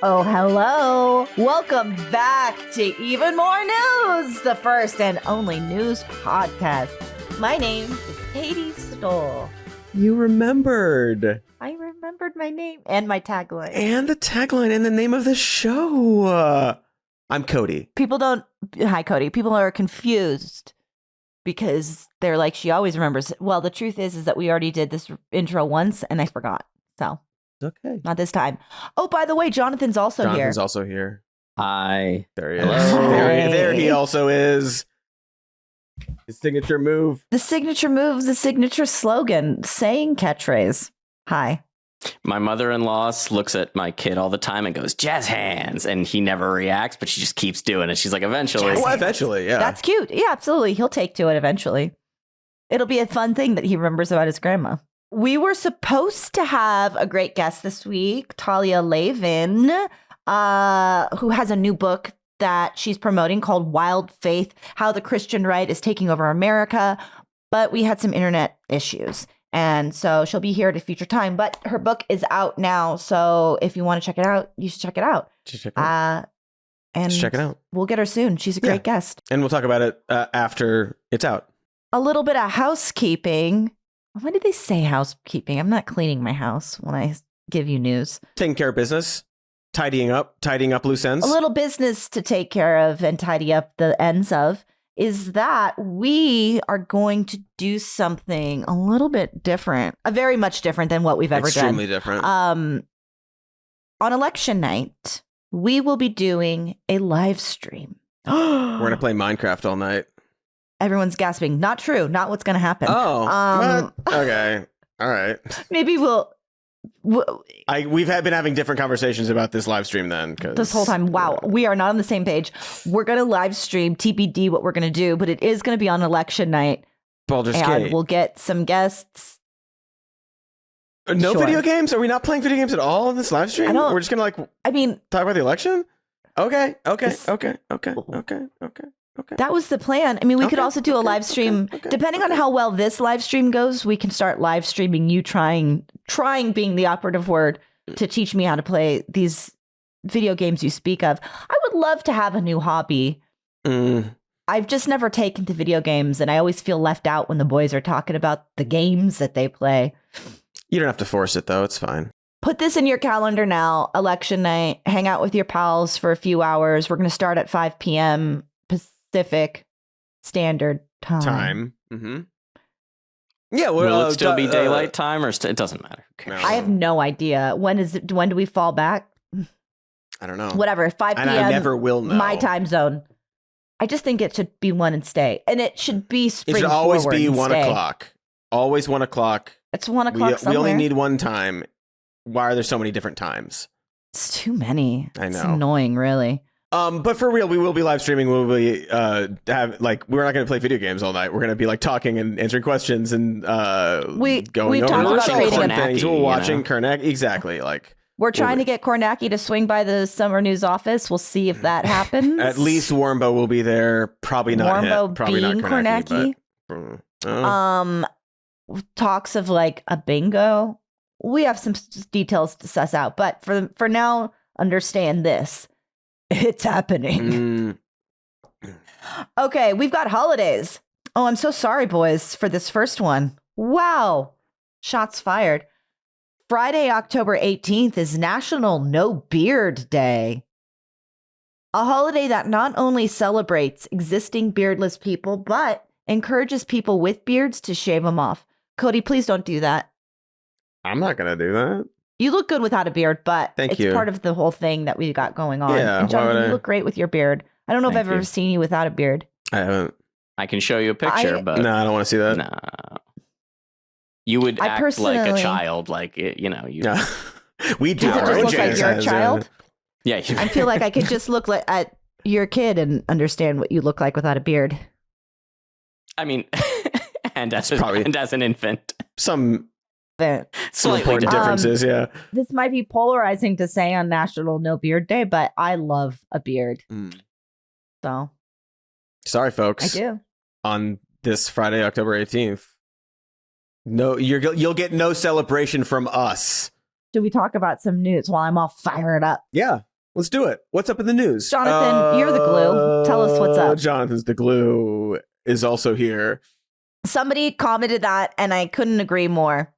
Oh, hello. Welcome back to Even More News, the first and only news podcast. My name is Katy Stoll. You remembered. I remembered my name and my tagline. And the tagline and the name of the show. I'm Cody. Hi, Cody. People are confused because they're like, she always remembers. Well, the truth is that we already did this intro once and I forgot. So. Okay. Not this time. Oh, by the way, Jonathan's also here. Jonathan's also here. Hi. There he is. Hello. There he also is. His signature move. The signature move, the signature slogan, saying catchphrase. Hi. My mother-in-law looks at my kid all the time and goes, jazz hands. And he never reacts, but she just keeps doing it. She's like, eventually. Jazz hands. Eventually, yeah. That's cute. Yeah, absolutely. He'll take to it eventually. It'll be a fun thing that he remembers about his grandma. We were supposed to have a great guest this week, Talia Lavin, who has a new book that she's promoting called Wild Faith, How the Christian Right is Taking Over America. But we had some internet issues. And so she'll be here at a future time. But her book is out now. So if you want to check it out, you should check it out. And Just check it out. We'll get her soon. She's a great guest. And we'll talk about it after it's out. A little bit of housekeeping. When did they say housekeeping? I'm not cleaning my house when I give you news. Taking care of business. Tidying up loose ends. A little business to take care of and tidy up the ends of is that we are going to do something a little bit different, very much different than what we've ever done. Extremely different. On election night, we will be doing a live stream. We're going to play Minecraft all night. Everyone's gasping. Not true. Not what's going to happen. Oh, what? Okay. All right. Maybe we'll We've been having different conversations about this live stream then. This whole time. Wow. We are not on the same page. We're going to live stream TBD what we're going to do, but it is going to be on election night. Baldur's And Gate. we'll get some guests. No Sure. video games? Are we not playing video games at all in this live stream? We're just going to talk about the election? Okay. That was the plan. I mean, we could also do a live stream. Depending on how well this live stream goes, we can start live streaming you trying being the operative word to teach me how to play these video games you speak of. I would love to have a new hobby. I've just never taken to video games, and I always feel left out when the boys are talking about the games that they play. You don't have to force it, though. It's fine. Put this in your calendar now. Election night. Hang out with your pals for a few hours. We're going to start at 5 p.m. Pacific Standard Time. Mm-hmm. Yeah, will it still be daylight time, or it doesn't matter? Who cares? I have no idea. When do we fall back? I don't know. Whatever. 5 p.m. And I never will know. My time zone. I just think it should be 1 and stay, and it should be spring. It should always forward be and 1 stay. o'clock. Always 1 o'clock. It's 1 o'clock. We only need one time. Why are there so many different times? It's too many. I know. It's annoying, really. But for real, we will be live streaming. We'll be we're not going to play video games all night. We're going to be talking and answering questions and we've going talked over about creating things. We're watching Kornacki. Exactly. We're trying to get Kornacki to swing by the Summer News office. We'll see if that happens. At least Warmbo will be there. Probably not Warmbo hit. Probably being not Kornacki. Talks of a bingo. We have some details to suss out, but for now, understand this. It's happening. Okay, we've got holidays. Oh, I'm so sorry, boys, for this first one. Wow. Shots fired. Friday, October 18th is National No Beard Day. A holiday that not only celebrates existing beardless people, but encourages people with beards to shave them off. Cody, please don't do that. I'm not going to do that. You look good without a beard, but it's part of the whole thing that we got going on. Yeah, and Jonathan, you look great with your beard. I don't know if I've ever seen you without a beard. I haven't. I can show you a picture, but no, I don't want to see that. No. You would act like a child, you. We do. Does it just look like you're a child? Yeah. I feel like I could just look at your kid and understand what you look like without a beard. I mean, and as an infant, some slightly important differences. Yeah. This might be polarizing to say on National No Beard Day, but I love a beard. So. Sorry, folks. I do. On this Friday, October 18th. No, you'll get no celebration from us. do we talk about some news while I'm all fired up? Yeah, let's do it. What's up in the news? Jonathan, you're the glue. Tell us what's up. Jonathan's the glue is also here. Somebody commented that, and I couldn't agree more.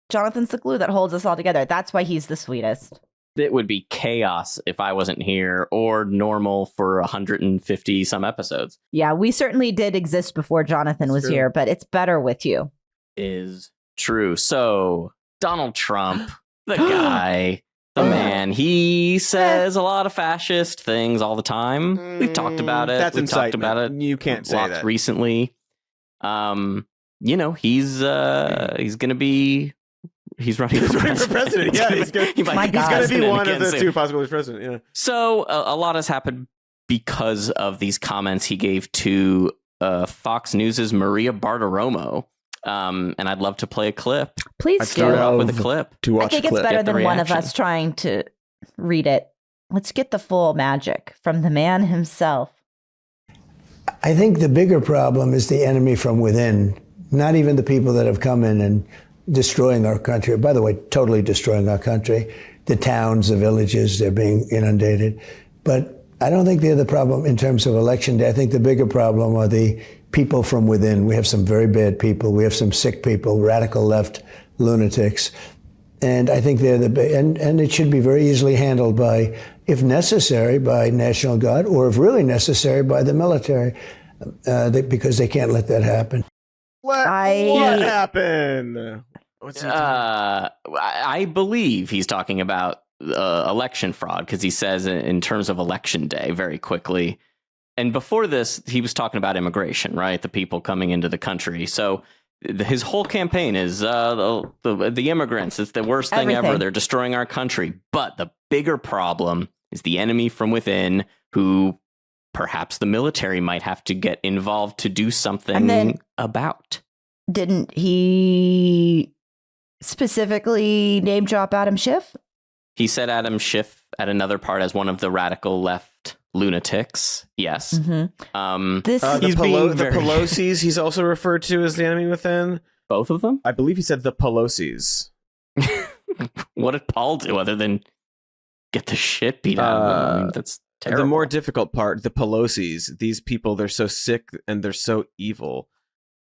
Jonathan's the glue that holds us all together. That's why he's the sweetest. It would be chaos if I wasn't here, or normal for 150 some episodes. Yeah, we certainly did exist before Jonathan was here, but it's better with you. Is true. So Donald Trump, the guy, the man, he says a lot of fascist things all the time. We've talked about it. That's We've talked about it. You can't say that recently. You know, he's gonna be. He's running for president. Yeah, he's going to be one of the two possible president. Yeah. So a lot has happened because of these comments he gave to Fox News's Maria Bartiromo. And I'd love to play a clip. Please I'd start off with a clip. I think it's better than one of us trying to read it. Let's get the full magic from the man himself. I think the bigger problem is the enemy from within, not even the people that have come in and destroying our country. By the way, totally destroying our country. The towns, the villages, they're being inundated. But I don't think they're the problem in terms of election day. I think the bigger problem are the people from within. We have some very bad people. We have some sick people, radical left lunatics. And I think they're and it should be very easily handled by, if necessary, by National Guard, or if really necessary, by the military, because they can't let that happen. What happened? I believe he's talking about election fraud, because he says in terms of election day very quickly. And before this, he was talking about immigration, right? The people coming into the country. So his whole campaign is the immigrants. It's the worst thing ever. They're destroying our country. But the bigger problem is the enemy from within, who perhaps the military might have to get involved to do something about. Didn't he specifically name drop Adam Schiff? He said Adam Schiff at another part as one of the radical left lunatics. Yes. Mm-hmm. The Pelosi's he's also referred to as the enemy within. Both of them? I believe he said the Pelosi's. What did Paul do other than get the shit beat out of him? I mean, that's terrible. The more difficult part, the Pelosi's, these people, they're so sick and they're so evil.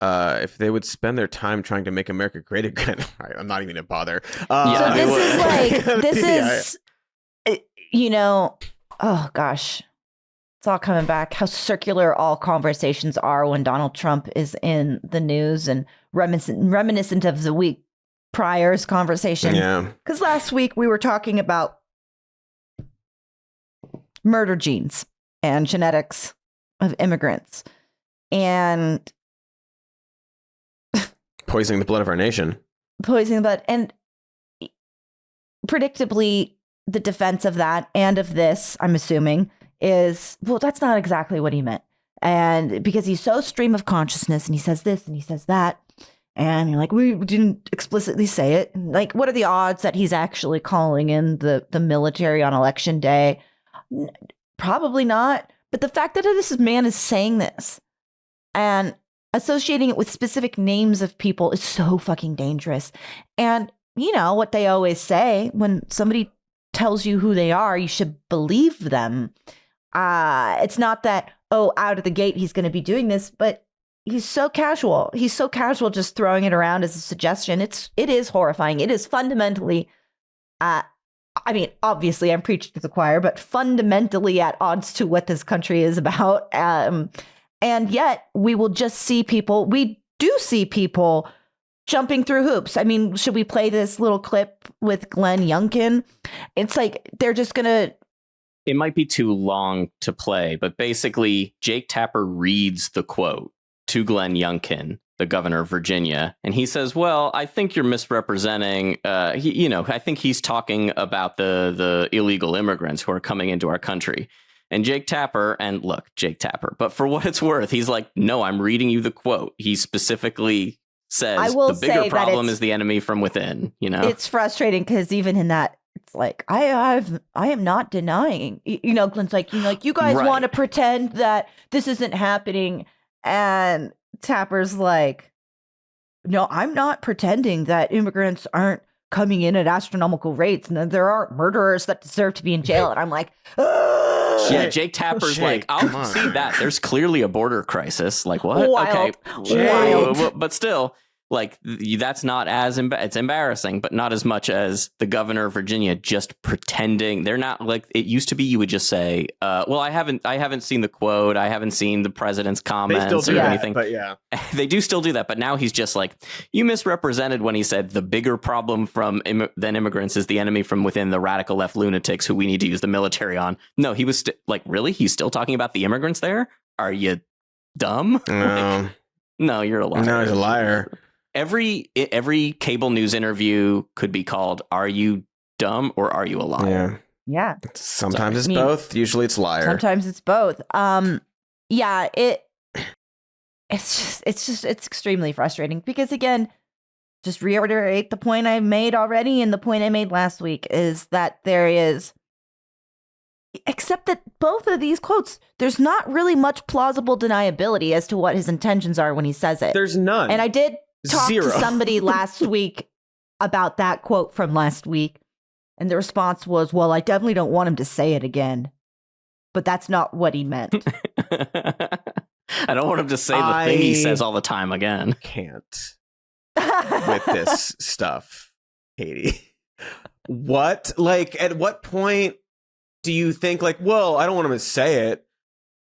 If they would spend their time trying to make America great again, I'm not even gonna bother. So this is you know, oh gosh, it's all coming back. How circular all conversations are when Donald Trump is in the news, and reminiscent of the week prior's conversation. Yeah, because last week we were talking about murder genes and genetics of immigrants, and poisoning the blood of our nation. Poisoning the blood. And predictably, the defense of that and of this, I'm assuming, is, well, that's not exactly what he meant. And because he's so stream of consciousness, and he says this and he says that, and you're like, we didn't explicitly say it. Like, what are the odds that he's actually calling in the military on election day? Probably not. But the fact that this man is saying this and associating it with specific names of people is so fucking dangerous. And you know what they always say, when somebody tells you who they are, you should believe them. It's not that, out of the gate he's going to be doing this, but he's so casual. He's so casual just throwing it around as a suggestion. It is horrifying. It is fundamentally, I mean, obviously I'm preaching to the choir, but fundamentally at odds to what this country is about. And yet we will just see people. We do see people jumping through hoops. I mean, should we play this little clip with Glenn Youngkin? It's like they're just going to. It might be too long to play, but basically Jake Tapper reads the quote to Glenn Youngkin, the governor of Virginia. And he says, well, I think you're misrepresenting, I think he's talking about the illegal immigrants who are coming into our country. And Jake Tapper, but for what it's worth, he's like, no, I'm reading you the quote. He specifically says the bigger problem is the enemy from within. You know, it's frustrating because even in that, it's like, I am not denying, Glenn's like, you guys want to pretend that this isn't happening. And Tapper's like, no, I'm not pretending that immigrants aren't coming in at astronomical rates, and then there are murderers that deserve to be in jail. And I'm like, yeah, Jake Tapper's like, I'll see that. There's clearly a border crisis. Like, what? Wild. Okay. Wild. But still, like, that's not as it's embarrassing, but not as much as the governor of Virginia just pretending. They're not like it used to be. You would just say, well, I haven't seen the quote. I haven't seen the president's comments or anything. But yeah, they do still do that. But now he's just like, you misrepresented when he said the bigger problem than immigrants is the enemy from within, the radical left lunatics who we need to use the military on. No, he was like, really? He's still talking about the immigrants there? Are you dumb? No, no, you're a liar. No, he's a liar. Every cable news interview could be called, "Are you dumb or are you a liar?" Yeah. Sometimes it's both. Usually it's liar. Sometimes it's both. Yeah, it's extremely frustrating because, again, just reiterate the point I made already, and the point I made last week is that there is, except that both of these quotes, there's not really much plausible deniability as to what his intentions are when he says it. There's none. And I did talk Zero. to somebody last week about that quote from last week, and the response was, well, I definitely don't want him to say it again. But that's not what he meant. I don't want him to say the thing he says all the time again. Can't with this stuff, Katie. What? Like, at what point do you think, like, well, I don't want him to say it,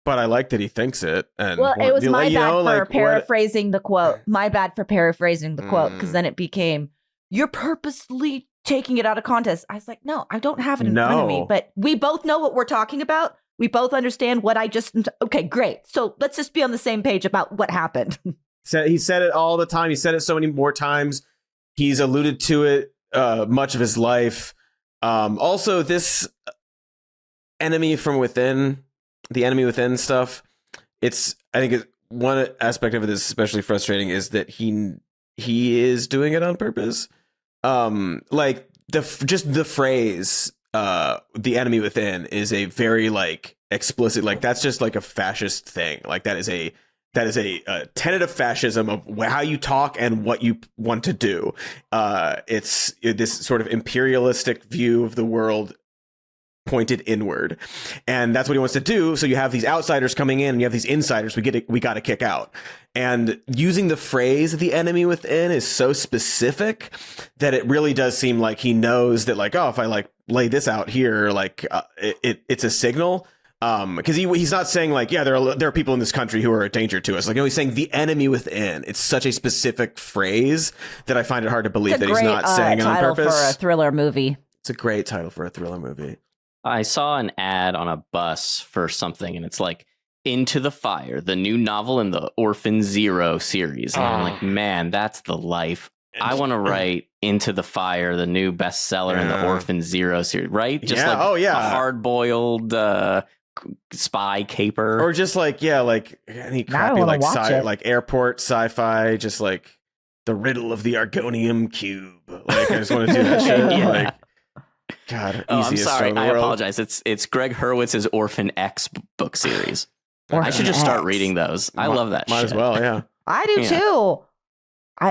but I like that he thinks it. And well, it was my bad for like, paraphrasing the quote. My bad for paraphrasing the quote, because then it became, you're purposely taking it out of context. I was like, no, I don't have it in front of me. But we both know what we're talking about. We both understand what I just... Okay, great. So let's just be on the same page about what happened. He said it all the time. He said it so many more times. He's alluded to it much of his life. Also, this enemy from within... The enemy within stuff, I think one aspect of it is especially frustrating is that he is doing it on purpose. Like just the phrase the enemy within is a very like explicit, like that's just like a fascist thing. Like that is a tenet of fascism of how you talk and what you want to do. It's this sort of imperialistic view of the world pointed inward, and that's what he wants to do. So you have these outsiders coming in and you have these insiders we got to kick out, and using the phrase the enemy within is so specific that it really does seem like he knows that, like, oh, if I like lay this out here, like it's a signal, because he's not saying like, yeah, there are people in this country who are a danger to us. Like, no, he's saying the enemy within. It's such a specific phrase that I find it hard to believe that he's not saying it on purpose. Title for a thriller movie. It's a great title for a thriller movie. I saw an ad on a bus for something, and it's like, Into the Fire, the new novel in the Orphan Zero series. And I'm like, man, that's the life. I want to write Into the Fire, the new bestseller in the Orphan Zero series, right? Just like a hard-boiled spy caper. Or just like, like any crappy like airport sci-fi, just like The Riddle of the Argonium Cube. Like, I just want to do that shit. Yeah. Like, God, I'm sorry. I apologize. It's Greg Hurwitz's Orphan X book series. I should just start reading those. I love that shit. Might as well, yeah. I do too.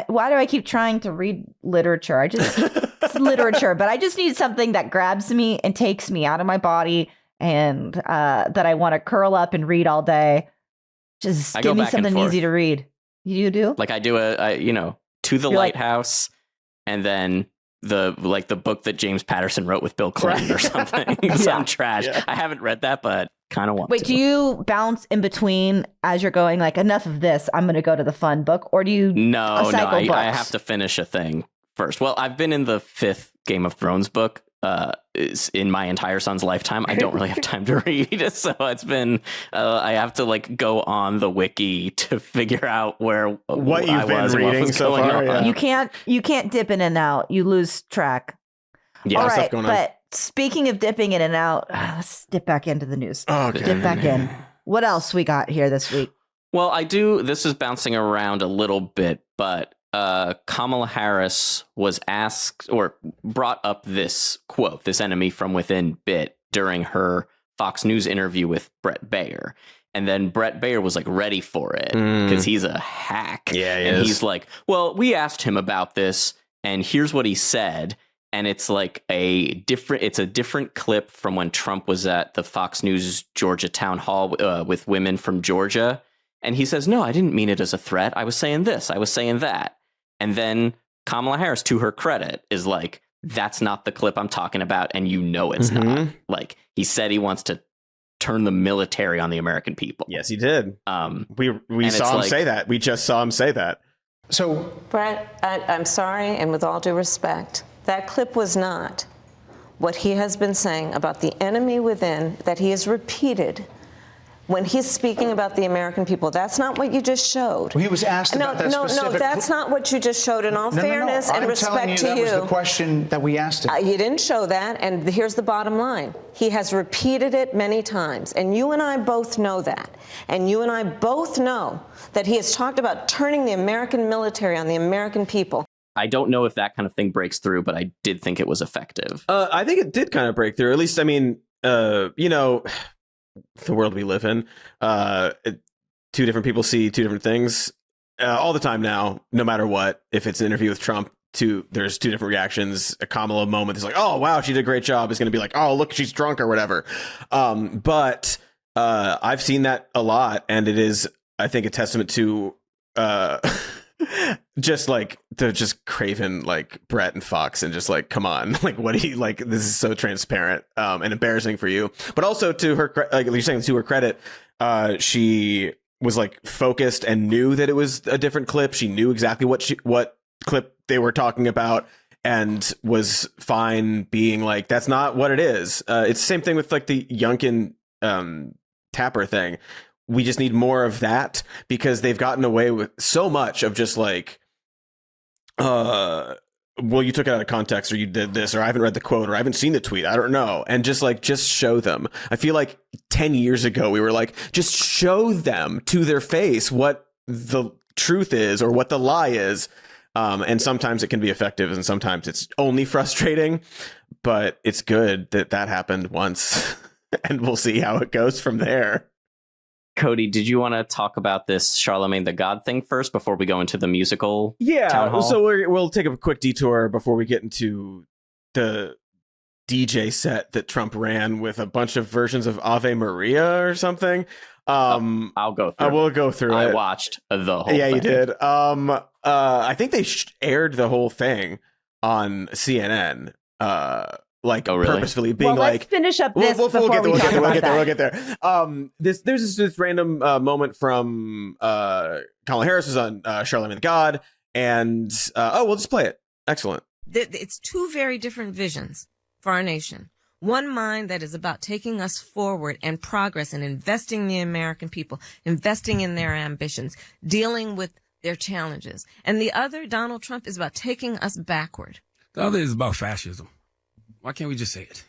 Why do I keep trying to read literature? It's literature, but I just need something that grabs me and takes me out of my body, and that I want to curl up and read all day. Just give me something easy to read. You do? Like I do To the Lighthouse, and then the book that James Patterson wrote with Bill Clinton or something. Some trash. Yeah. I haven't read that, but kind of want to. Wait, do you bounce in between as you're going, like, enough of this, I'm going to go to the fun book? Or do you I have to finish a thing first. Well, I've been in the 5th Game of Thrones book in my entire son's lifetime. I don't really have time to read, so it's been I have to like go on the wiki to figure out what you've been reading so far. Yeah. You can't dip in and out. You lose track. Yeah, all right, but speaking of dipping in and out, let's dip back into the news. Okay. Dip back in. What else we got here this week? Well, this is bouncing around a little bit, but Kamala Harris was asked or brought up this quote, this enemy from within bit, during her Fox News interview with Brett Baer. And then Brett Baer was like ready for it because he's a hack. Yeah, and he's like, well, we asked him about this And here's what he said. And it's like a different clip from when Trump was at the Fox News Georgia town hall with women from Georgia. And he says, no, I didn't mean it as a threat. I was saying this. I was saying that. And then Kamala Harris, to her credit, is like, that's not the clip I'm talking about. And you know it's not. Like, he said he wants to turn the military on the American people. Yes, he did. We saw him say that. We just saw him say that. So, Brett, I'm sorry, and with all due respect, that clip was not what he has been saying about the enemy within that he has repeated when he's speaking about the American people. That's not what you just showed. well, he was asked about that specific... No, that's not what you just showed. In all fairness and respect to you, that was the question that we asked him. You didn't show that, and here's the bottom line. He has repeated it many times, and you and I both know that. And you and I both know that he has talked about turning the American military on the American people. I don't know if that kind of thing breaks through, but I did think it was effective. I think it did kind of break through. At least, I mean, you know, the world we live in, two different people see two different things all the time now, no matter what. If it's an interview with Trump, there's two different reactions. A Kamala moment is like, oh, wow, she did a great job. It's going to be like, oh, look, she's drunk or whatever. But I've seen that a lot. And it is, I think, a testament to just like the craven like Brett and Fox, and just like, come on, like, what do you like? This is so transparent and embarrassing for you. But also to her, like you're saying, to her credit, she was like focused and knew that it was a different clip. She knew exactly what clip they were talking about, and was fine being like, that's not what it is. It's the same thing with like the Youngkin Tapper thing. We just need more of that, because they've gotten away with so much of just like, well, you took it out of context, or you did this, or I haven't read the quote, or I haven't seen the tweet, I don't know. And just show them. I feel like 10 years ago, we were like, just show them to their face what the truth is or what the lie is. And sometimes it can be effective, and sometimes it's only frustrating, but it's good that happened once, and we'll see how it goes from there. Cody, did you want to talk about this Charlemagne the God thing first before we go into the musical? Yeah, town hall? So we'll take a quick detour before we get into the DJ set that Trump ran with a bunch of versions of Ave Maria or something. I'll go through. I will go through it. I watched the whole Yeah, thing. you did. I think they aired the whole thing on CNN. Like, oh, really? Purposefully being well, like, let's finish up this before we talk about that. We'll get there. There's this random moment from Kamala Harris was on Charlemagne the God, and we'll just play it. Excellent. It's two very different visions for our nation. One mind that is about taking us forward and progress and investing in the American people, investing in their ambitions, dealing with their challenges. And the other, Donald Trump, is about taking us backward. The other is about fascism. Why can't we just say it?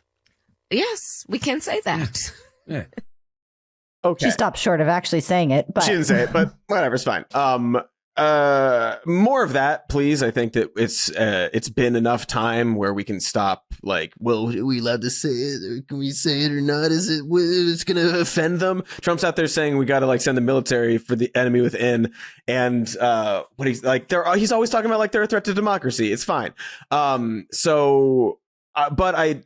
Yes, we can say that. Yeah. Okay. She stopped short of actually saying it, but she didn't say it, but whatever, it's fine. More of that, please. I think that it's been enough time where we can stop. Like, well, are we allowed to say it, or can we say it or not? It's going to offend them? Trump's out there saying we got to like send the military for the enemy within, and what he's like, he's always talking about like they're a threat to democracy. It's fine. But I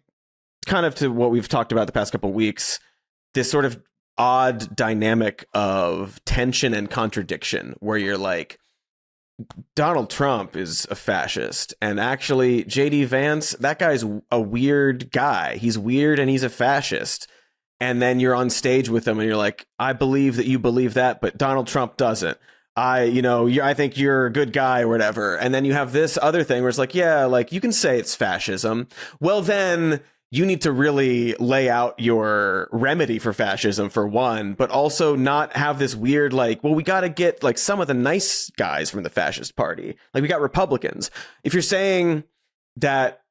kind of, to what we've talked about the past couple of weeks, this sort of odd dynamic of tension and contradiction where you're like, Donald Trump is a fascist, and actually JD Vance, that guy's a weird guy. He's weird and he's a fascist. And then you're on stage with him and you're like, I believe that you believe that, but Donald Trump doesn't. I think you're a good guy or whatever. And then you have this other thing where it's like, yeah, like you can say it's fascism. Well, then you need to really lay out your remedy for fascism, for one, but also not have this weird, like, well, we got to get like some of the nice guys from the fascist party. Like, we got Republicans. If you're saying that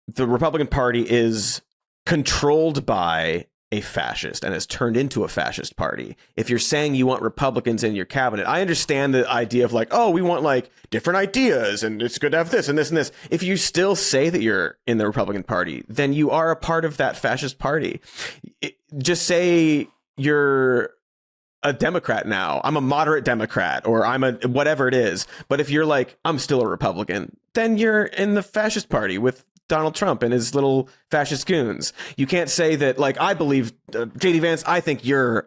the Republican Party is controlled by a fascist and has turned into a fascist party, if you're saying you want Republicans in your cabinet, I understand the idea of like, oh, we want like different ideas and it's good to have this and this and this. If you still say that you're in the Republican Party, then you are a part of that fascist party. Just say you're a Democrat now. I'm a moderate Democrat, or I'm a whatever it is. But if you're like, I'm still a Republican, then you're in the fascist party with Donald Trump and his little fascist goons. You can't say that, like, I believe JD Vance, I think you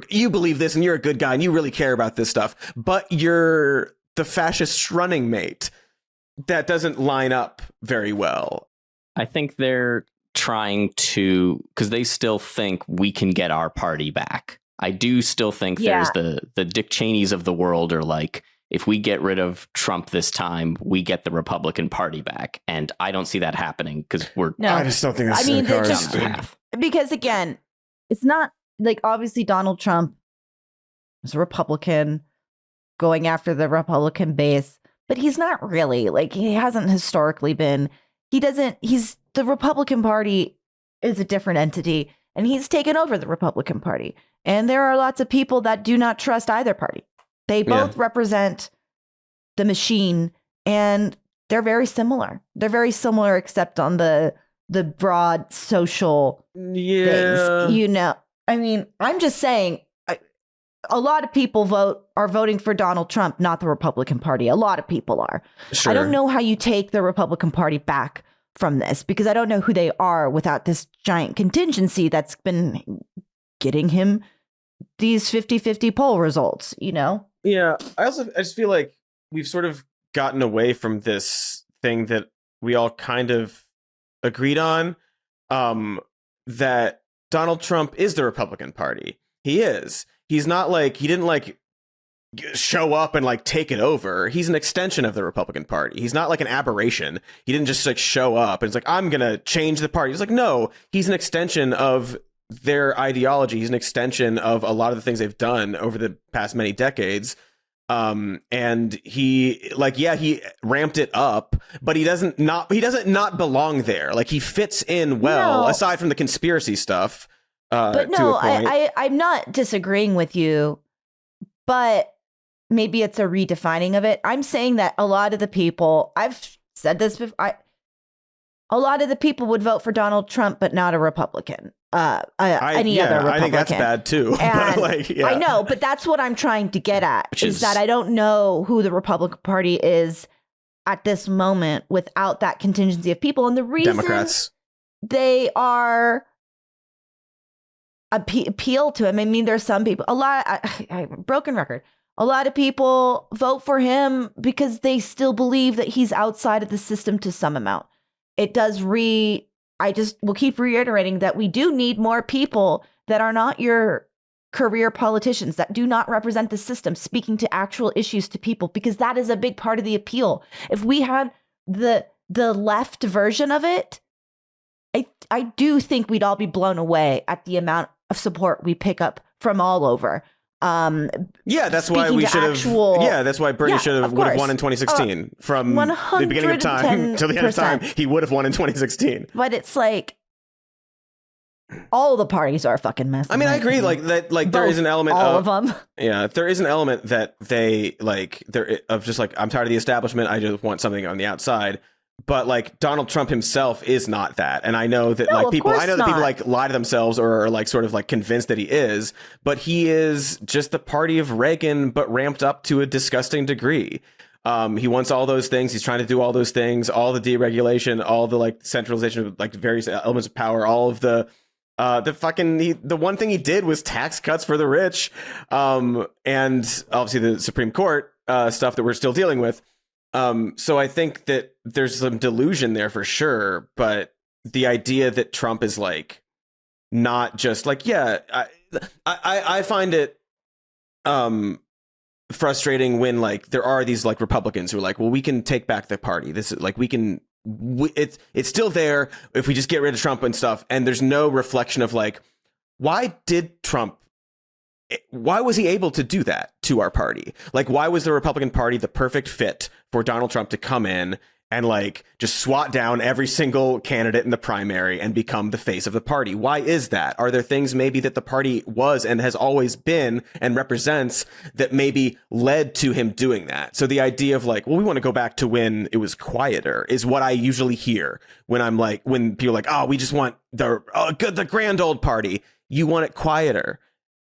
believe this and you're a good guy and you really care about this stuff, but you're the fascist running mate. That doesn't line up very well. I think they're trying to, because they still think we can get our party back. I do still think there's the Dick Cheneys of the world are like, if we get rid of Trump this time, we get the Republican Party back. And I don't see that happening because I just don't think that's in the cards. Because again, it's not like, obviously Donald Trump is a Republican going after the Republican base, but he's not really, like, he hasn't historically been. He's the Republican Party is a different entity, and he's taken over the Republican Party. And there are lots of people that do not trust either party. They both represent the machine, and they're very similar. They're very similar, except on the broad social things. You know, I mean, I'm just saying, a lot of people are voting for Donald Trump, not the Republican Party. A lot of people are. Sure. I don't know how you take the Republican Party back from this, because I don't know who they are without this giant contingency that's been getting him these 50-50 poll results, you know? Yeah. I just feel like we've sort of gotten away from this thing that we all kind of agreed on, that Donald Trump is the Republican Party. He is. He's not like, he didn't like show up and like take it over. He's an extension of the Republican Party. He's not like an aberration. He didn't just like show up and it's like, I'm going to change the party. He's like, no, he's an extension of their ideology. He's an extension of a lot of the things they've done over the past many decades. And he like, yeah, he ramped it up, but he doesn't not belong there. Like, he fits in well, aside from the conspiracy stuff. But no, I'm not disagreeing with you, but maybe it's a redefining of it. I'm saying that a lot of the people, I've said this before, a lot of the people would vote for Donald Trump, but not a Republican. Any other Republican. I think that's bad too. And like, yeah. I know, but that's what I'm trying to get at, is that I don't know who the Republican Party is at this moment without that contingency of people. And the reason Democrats, they are appeal to him. I mean, there's some people, broken record. A lot of people vote for him because they still believe that he's outside of the system to some amount. It does I just will keep reiterating that we do need more people that are not your career politicians, that do not represent the system, speaking to actual issues to people, because that is a big part of the appeal. If we had the left version of it, I do think we'd all be blown away at the amount of support we pick up from all over. That's why we should have. That's why Bernie would have won in 2016. From the beginning of time till the end of time, he would have won in 2016. But it's like all the parties are a fucking mess. I mean, I agree. Like that. Like there is an element of them. Yeah, there is an element that they like. There of just like, I'm tired of the establishment. I just want something on the outside. But like Donald Trump himself is not that. And I know that people like lie to themselves or are like sort of like convinced that he is, but he is just the party of Reagan, but ramped up to a disgusting degree. He wants all those things. He's trying to do all those things, all the deregulation, all the like centralization of like various elements of power, all of the one thing he did was tax cuts for the rich. And obviously the Supreme Court stuff that we're still dealing with. So I think that there's some delusion there for sure, but the idea that Trump is like not just like, I find it frustrating when like there are these like Republicans who are like, well, we can take back the party. This is like, it's still there if we just get rid of Trump and stuff. And there's no reflection of like, why was he able to do that to our party? Like, why was the Republican Party the perfect fit for Donald Trump to come in and like just swat down every single candidate in the primary and become the face of the party? Why is that? Are there things maybe that the party was and has always been and represents that maybe led to him doing that? So the idea of like, well, we want to go back to when it was quieter is what I usually hear when people are like, oh, we just want the grand old party. You want it quieter.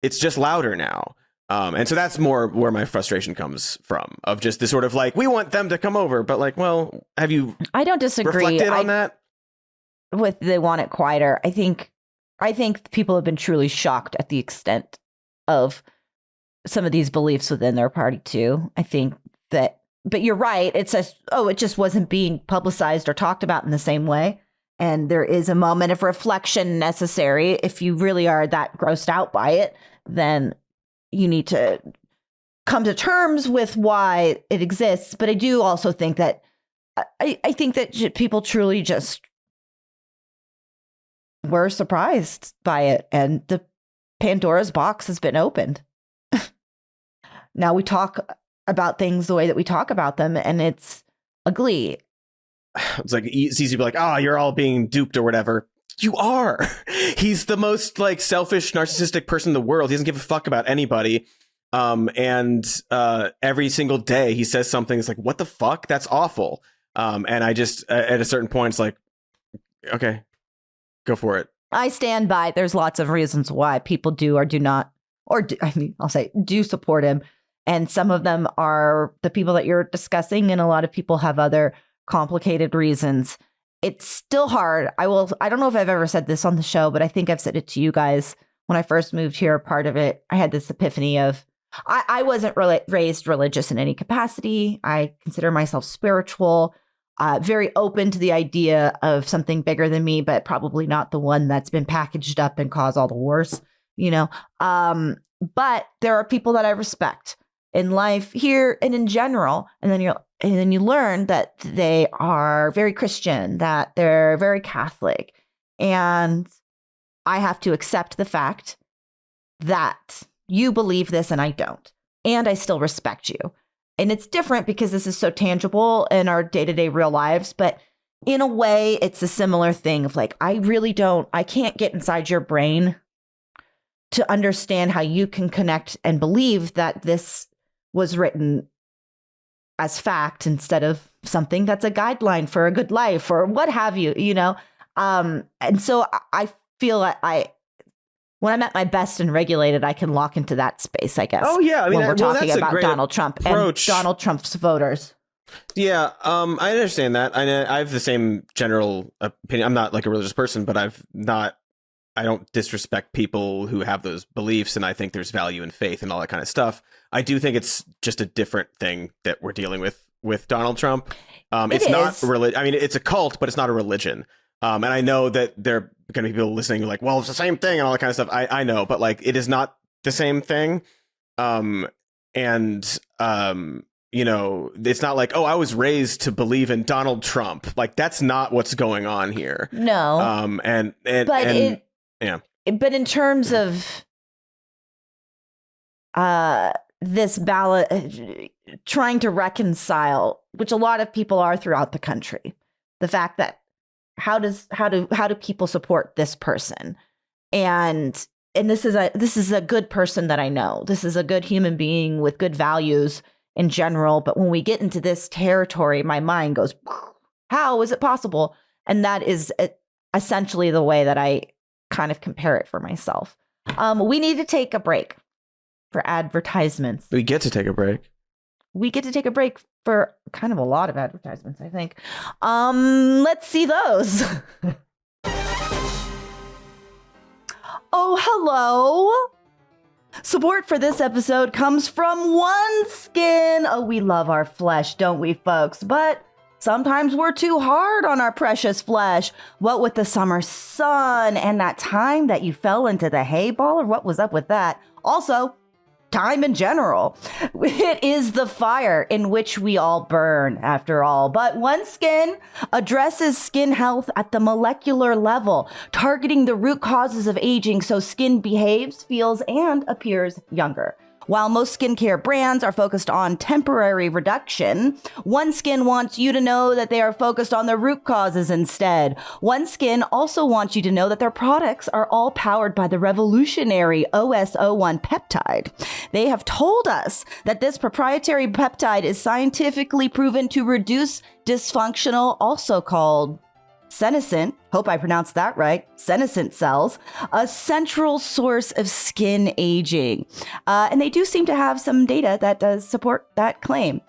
it's just louder now. And so that's more where my frustration comes from, of just this sort of like, we want them to come over, but like, well, have you I don't disagree. reflected on that? With they want it quieter. I think people have been truly shocked at the extent of some of these beliefs within their party too. I think that, but you're right. It says, it just wasn't being publicized or talked about in the same way. And there is a moment of reflection necessary. If you really are that grossed out by it, then you need to come to terms with why it exists. But I do also think that I think that people truly just were surprised by it, and the Pandora's box has been opened. Now we talk about things the way that we talk about them, and it's ugly. It's like, it's easy to be like, you're all being duped or whatever. You are. He's the most like selfish, narcissistic person in the world. He doesn't give a fuck about anybody. And every single day he says something that's like, what the fuck? That's awful. And I just, at a certain point, it's like, okay, go for it. I stand by. There's lots of reasons why people do or do not, I'll say do support him. And some of them are the people that you're discussing. And a lot of people have other complicated reasons. It's still hard. I don't know if I've ever said this on the show, but I think I've said it to you guys when I first moved here. Part of it, I had this epiphany of, I wasn't raised religious in any capacity. I consider myself spiritual, very open to the idea of something bigger than me, but probably not the one that's been packaged up and caused all the wars, but there are people that I respect in life here and in general. And then you learn that they are very Christian, that they're very Catholic. And I have to accept the fact that you believe this and I don't. And I still respect you. And it's different because this is so tangible in our day-to-day real lives. But in a way, it's a similar thing of like, I can't get inside your brain to understand how you can connect and believe that this was written as fact instead of something that's a guideline for a good life or what have you, and so I feel like when I'm at my best and regulated, I can lock into that space, I guess. Oh yeah, I mean, when we're talking that's about Donald Trump approach. And Donald Trump's voters. Yeah, I understand that. I have the same general opinion. I'm not like a religious person, but I don't disrespect people who have those beliefs, and I think there's value in faith and all that kind of stuff. I do think it's just a different thing that we're dealing with Donald Trump. It's not religion. I mean, it's a cult, but it's not a religion. And I know that there are going to be people listening who are like, well, it's the same thing and all that kind of stuff. I know, but like, it is not the same thing. It's not like, I was raised to believe in Donald Trump. Like, that's not what's going on here. No. But in terms of this ballot, trying to reconcile, which a lot of people are throughout the country, the fact that how do people support this person, and this is a good person that I know. This is a good human being with good values in general. But when we get into this territory, my mind goes, how is it possible? And that is essentially the way that I kind of compare it for myself. We need to take a break for advertisements. We get to take a break. We get to take a break for kind of a lot of advertisements, I think. Let's see those. Oh, hello. Support for this episode comes from OneSkin. Oh, we love our flesh, don't we, folks? But sometimes we're too hard on our precious flesh. What with the summer sun and that time that you fell into the hay ball, or what was up with that? Also, time in general. It is the fire in which we all burn, after all. But OneSkin addresses skin health at the molecular level, targeting the root causes of aging so skin behaves, feels, and appears younger. While most skincare brands are focused on temporary reduction, OneSkin wants you to know that they are focused on the root causes instead. OneSkin also wants you to know that their products are all powered by the revolutionary OS01 peptide. They have told us that this proprietary peptide is scientifically proven to reduce dysfunctional, also called senescent, hope I pronounced that right, senescent cells, a central source of skin aging. And they do seem to have some data that does support that claim.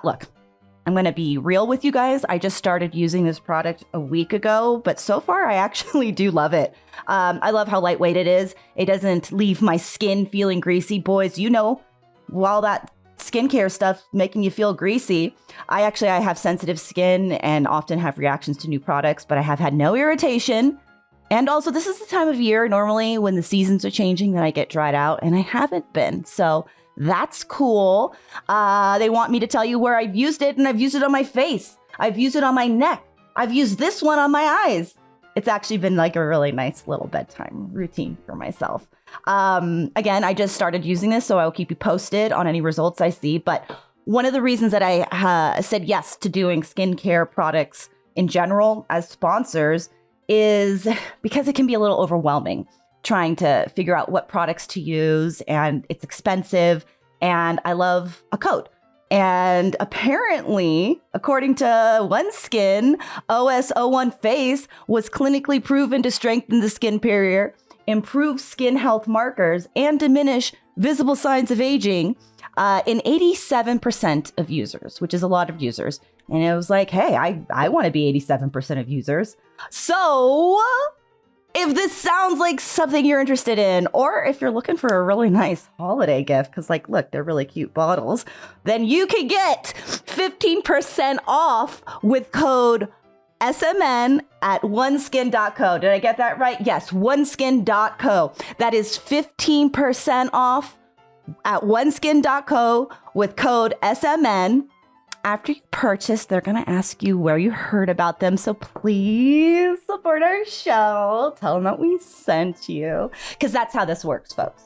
Look, I'm going to be real with you guys. I just started using this product a week ago, but so far I actually do love it. I love how lightweight it is. It doesn't leave my skin feeling greasy. Boys, you know, while that skincare stuff making you feel greasy, I have sensitive skin and often have reactions to new products, but I have had no irritation. And also, this is the time of year normally when the seasons are changing that I get dried out, and I haven't been. So that's cool. They want me to tell you where I've used it, and I've used it on my face. I've used it on my neck. I've used this one on my eyes. It's actually been like a really nice little bedtime routine for myself. Again, I just started using this, so I'll keep you posted on any results I see. But one of the reasons that I said yes to doing skincare products in general as sponsors is because it can be a little overwhelming trying to figure out what products to use, and it's expensive, and I love a code. And apparently, according to OneSkin, OS01 Face was clinically proven to strengthen the skin barrier, improve skin health markers, and diminish visible signs of aging in 87% of users, which is a lot of users. And it was like, hey, I want to be 87% of users. So if this sounds like something you're interested in, or if you're looking for a really nice holiday gift, because like, look, they're really cute bottles, then you can get 15% off with code SMN at oneskin.co. Did I get that right? Yes, oneskin.co. That is 15% off at oneskin.co with code SMN. After you purchase, they're going to ask you where you heard about them. So please support our show. Tell them that we sent you. Because that's how this works, folks.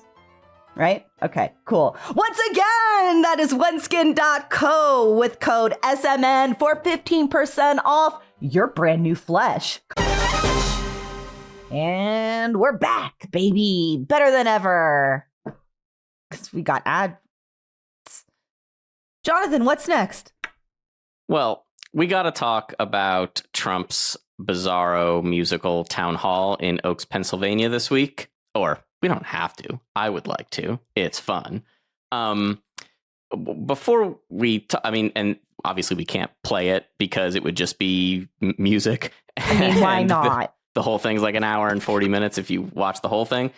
Right? Okay, cool. Once again, that is oneskin.co with code SMN for 15% off your brand new flesh. And we're back, baby. Better than ever. Because we got ads. Jonathan, what's next? Well, we got to talk about Trump's bizarro musical town hall in Oaks, Pennsylvania this week. Or we don't have to. I would like to. It's fun. Before we, and obviously we can't play it because it would just be music. I mean, why not? The whole thing's like an hour and 40 minutes if you watch the whole thing.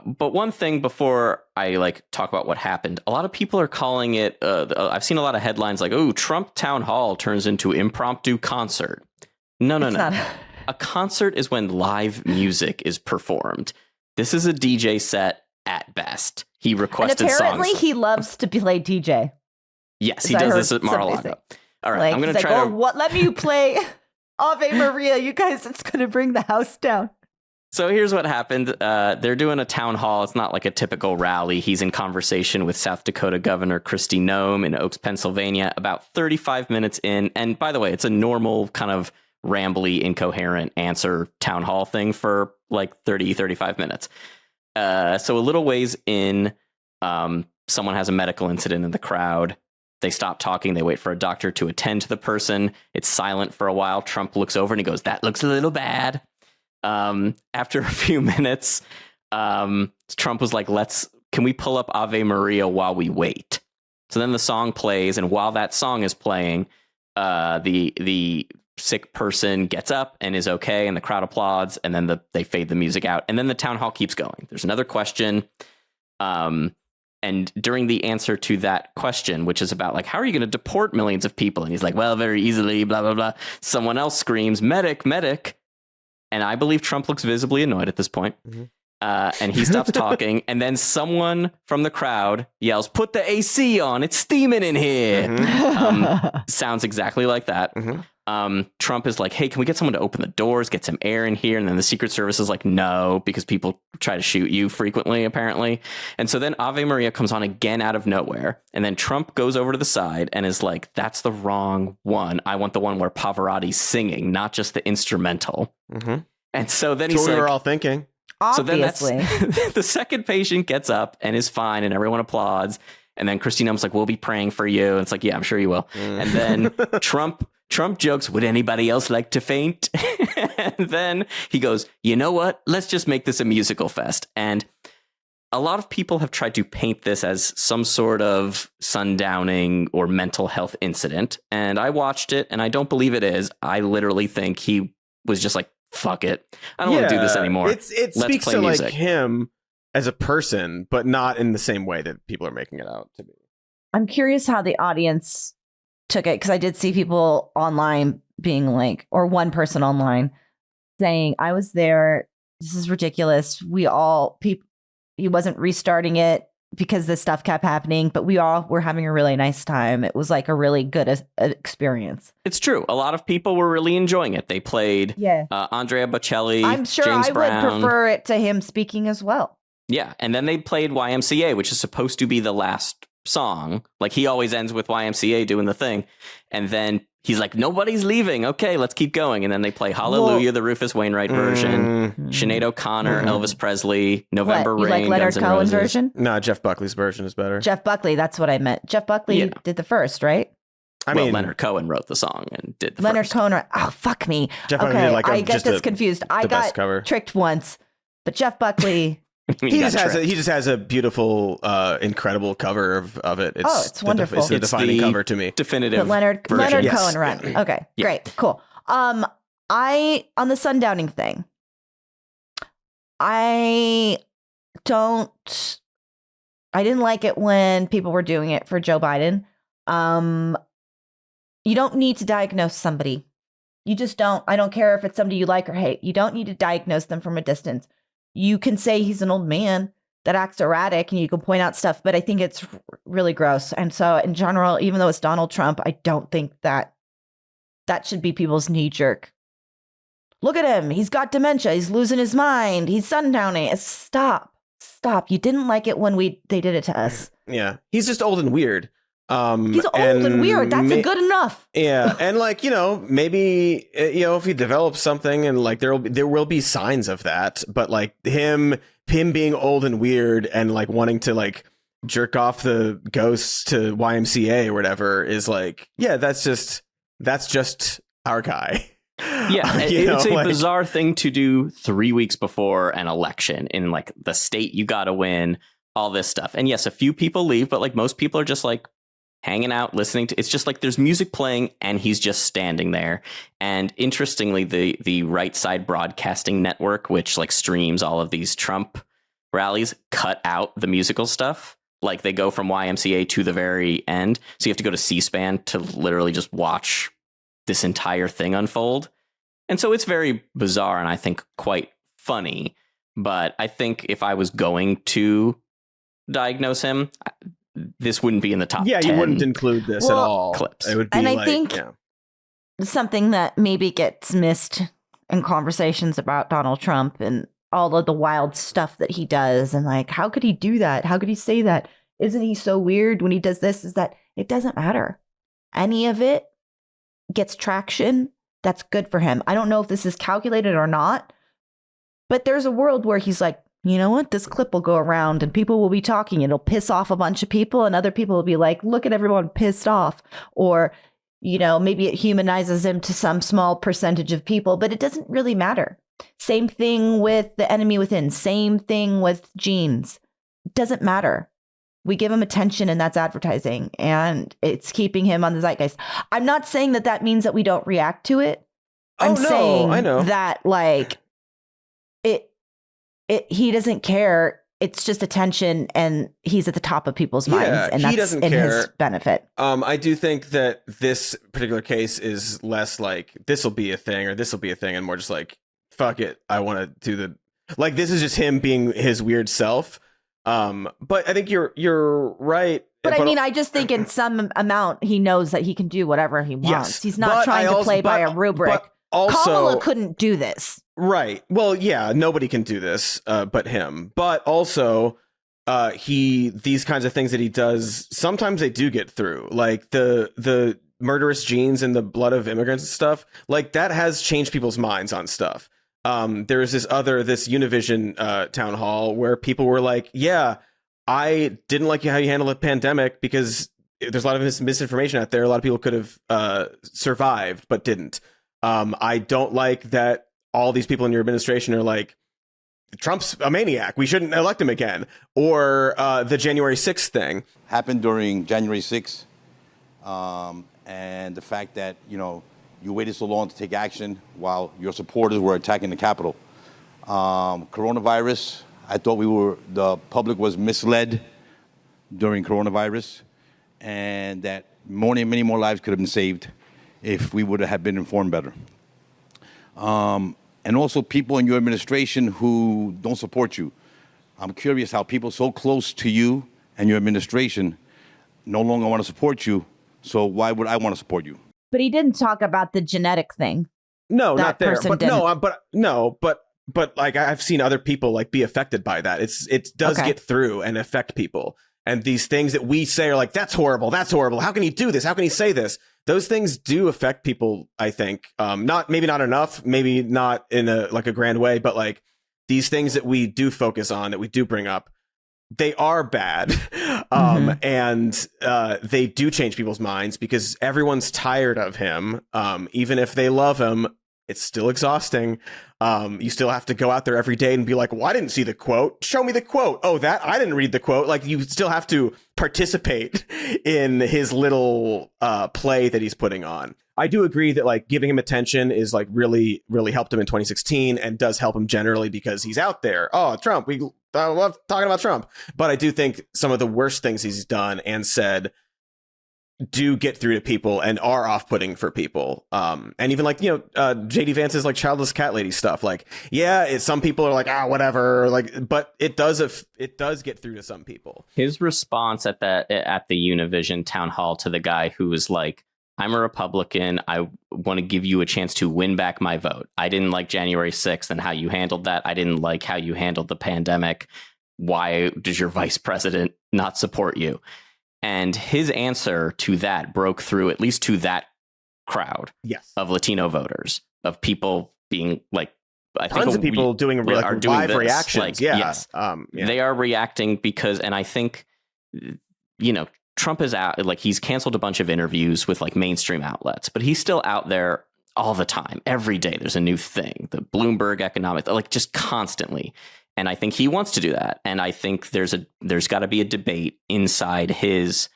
But one thing before I talk about what happened, a lot of people are calling it, I've seen a lot of headlines like, oh, Trump town hall turns into impromptu concert. No. A concert is when live music is performed. This is a DJ set at best. He requested songs. And apparently he loves to play DJ. Yes, he does this at Mar-a-Lago. All right, I'm going to try to... let me play Ave Maria, you guys. It's going to bring the house down. So here's what happened. They're doing a town hall. It's not like a typical rally. He's in conversation with South Dakota Governor Kristi Noem in Oaks, Pennsylvania, about 35 minutes in. And by the way, it's a normal kind of rambly, incoherent answer town hall thing for 35 minutes. So a little ways in, someone has a medical incident in the crowd. They stop talking. They wait for a doctor to attend to the person. It's silent for a while. Trump looks over and he goes, "That looks a little bad." After a few minutes, Trump was like, can we pull up Ave Maria while we wait? So then the song plays, and while that song is playing, the sick person gets up and is okay, and the crowd applauds, and then they fade the music out, and then the town hall keeps going. There's another question, and during the answer to that question, which is about how are you going to deport millions of people? And he's like, well, very easily, blah, blah, blah. Someone else screams, medic, medic. And I believe Trump looks visibly annoyed at this point. Mm-hmm. And he stops talking. And then someone from the crowd yells, "Put the AC on. It's steaming in here." Mm-hmm. Sounds exactly like that. Mm-hmm. Trump is like, "Hey, can we get someone to open the doors, get some air in here?" And then the Secret Service is like, "No," because people try to shoot you frequently, apparently. And so then Ave Maria comes on again out of nowhere. And then Trump goes over to the side and is like, "That's the wrong one. I want the one where Pavarotti's singing, not just the instrumental." Mm-hmm. And so then he's like, we were all thinking. Obviously. So then the second patient gets up and is fine, and everyone applauds. And then Kristi Noem's like, "We'll be praying for you." And it's like, "Yeah, I'm sure you will." And then Trump Trump jokes, would anybody else like to faint? And then he goes, you know what? Let's just make this a musical fest. And a lot of people have tried to paint this as some sort of sundowning or mental health incident. And I watched it and I don't believe it is. I literally think he was just like, fuck it. I don't want to do this anymore. It speaks to like him as a person, but not in the same way that people are making it out to be. I'm curious how the audience took it, because I did see people online being like, or one person online saying, I was there. This is ridiculous. He wasn't restarting it because this stuff kept happening, but we all were having a really nice time. It was like a really good experience. It's true. A lot of people were really enjoying it. They played Andrea Bocelli, I'm sure James I Brown. would prefer it to him speaking as well. Yeah. And then they played YMCA, which is supposed to be the last song. Like he always ends with YMCA doing the thing. And then he's like, nobody's leaving. Okay, let's keep going. And then they play Hallelujah, the Rufus Wainwright version, Sinead O'Connor, Elvis Presley, November Rain, like Leonard Guns N' Cohen's Roses. version? No, Jeff Buckley's version is better. Jeff Buckley, that's what I meant. Jeff Buckley did the first, right? I mean, Leonard Cohen wrote the song and did the Leonard first. Cohen. Oh, fuck me. Jeff Buckley did like I get just this confused. I got cover. tricked once, but Jeff Buckley. He just has a beautiful, incredible cover of it. It's wonderful. It's the defining cover to me. Definitive. But Leonard Yes. Cohen run. Okay, great, cool. On the sundowning thing, I didn't like it when people were doing it for Joe Biden. You don't need to diagnose somebody. You just don't. I don't care if it's somebody you like or hate. You don't need to diagnose them from a distance. You can say he's an old man that acts erratic and you can point out stuff, but I think it's really gross. And so in general, even though it's Donald Trump, I don't think that should be people's knee jerk. Look at him. He's got dementia. He's losing his mind. He's sundowning. Stop. You didn't like it when they did it to us. Yeah. He's just old and weird. He's old and weird. That's good enough. Yeah. And like, maybe, if he develops something and like there will be signs of that, but like him being old and weird and like wanting to like jerk off the ghosts to YMCA or whatever is like, yeah, that's just our guy. Yeah, it's a bizarre thing to do 3 weeks before an election in like the state you got to win, all this stuff. And yes, a few people leave, but like most people are just like hanging out, listening to, it's just like there's music playing and he's just standing there. And interestingly, the Right Side Broadcasting Network, which like streams all of these Trump rallies, cut out the musical stuff. Like they go from YMCA to the very end. So you have to go to C-SPAN to literally just watch this entire thing unfold. And so it's very bizarre and I think quite funny. But I think if I was going to diagnose him, this wouldn't be in the top 10. You wouldn't include this at all. Clips. It would be, and I think something that maybe gets missed in conversations about Donald Trump and all of the wild stuff that he does, and like, how could he do that? How could he say that? Isn't he so weird when he does this? Is that it doesn't matter. Any of it gets traction. That's good for him. I don't know if this is calculated or not, but there's a world where he's like, you know what? This clip will go around and people will be talking. It'll piss off a bunch of people and other people will be like, look at everyone pissed off. Or, maybe it humanizes him to some small percentage of people, but it doesn't really matter. Same thing with the enemy within. Same thing with genes. It doesn't matter. We give him attention and that's advertising and it's keeping him on the zeitgeist. I'm not saying that means that we don't react to it. I'm saying I know that like he doesn't care. It's just attention and he's at the top of people's minds and that's in his benefit. I do think that this particular case is less like this will be a thing or this will be a thing and more just like, fuck it. I want to do this is just him being his weird self. But I think you're right. But I mean, I just think in some amount he knows that he can do whatever he wants. Yes, he's not trying to play by a rubric. But also, Kamala couldn't do this. Right. Well, yeah, nobody can do this but him. But also, these kinds of things that he does, sometimes they do get through. Like the murderous genes in the blood of immigrants and stuff. Like that has changed people's minds on stuff. There was this Univision town hall where people were like, yeah, I didn't like how you handled the pandemic because there's a lot of misinformation out there. A lot of people could have survived, but didn't. I don't like that all these people in your administration are like, Trump's a maniac, we shouldn't elect him again. Or the January 6th thing. Happened during January 6th. And the fact that, you waited so long to take action while your supporters were attacking the Capitol. Coronavirus, I thought the public was misled during coronavirus, and that many more lives could have been saved if we would have been informed better. And also people in your administration who don't support you. I'm curious how people so close to you and your administration no longer want to support you. So why would I want to support you? But he didn't talk about the genetic thing. No, That not there. person But didn't. but like I've seen other people like be affected by that. It does Okay. get through and affect people. And these things that we say are like, that's horrible. That's horrible. How can he do this? How can he say this? Those things do affect people, I think. Maybe not enough, maybe not in a grand way, but like these things that we do focus on, that we do bring up, they are bad. And they do change people's minds because everyone's tired of him. Even if they love him, it's still exhausting. You still have to go out there every day and be like, well, I didn't see the quote. Show me the quote. Oh, I didn't read the quote. Like, you still have to participate in his little play that he's putting on. I do agree that like giving him attention is like really, really helped him in 2016 and does help him generally because he's out there. Oh, Trump. We love talking about Trump. But I do think some of the worst things he's done and said do get through to people and are off-putting for people. And even like, JD Vance's like childless cat lady stuff. Like, yeah, some people are like, whatever. Like, but it does get through to some people. His response at the Univision town hall to the guy who was like, I'm a Republican. I want to give you a chance to win back my vote. I didn't like January 6th and how you handled that. I didn't like how you handled the pandemic. Why does your vice president not support you? And his answer to that broke through at least to that crowd of Latino voters, of people being like, I think tons of people doing live reactions. Like, yes, they are reacting because, and I think, Trump is out, like he's canceled a bunch of interviews with like mainstream outlets, but he's still out there all the time. Every day there's a new thing, the Bloomberg economic, like just constantly. And I think he wants to do that. And I think there's got to be a debate inside his